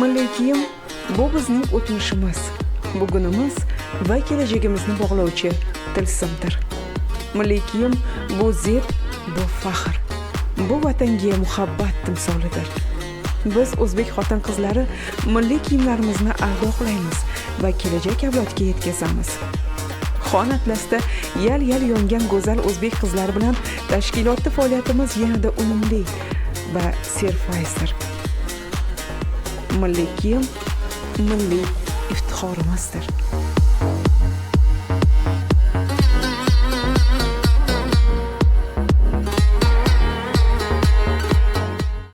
Milliy kiyim bu bizning o'tmishimiz, bugunimiz va kelajagimizni bog'lovchi tilsimdir. Milliy kiyim bu zeb, bu faxr, bu vatanga muhabbat timsolidir. Biz o'zbek xotin-qizlari milliy kiyimlarimizni ardoqlaymiz va kelajak avlodga yetkazamiz. Xon atlasda yal-yal yongan go'zal o'zbek qizlari bilan tashkilotda faoliyatimiz yanada unumli va serfayzdir. Milliy kiyim milliy iftixorimizdir.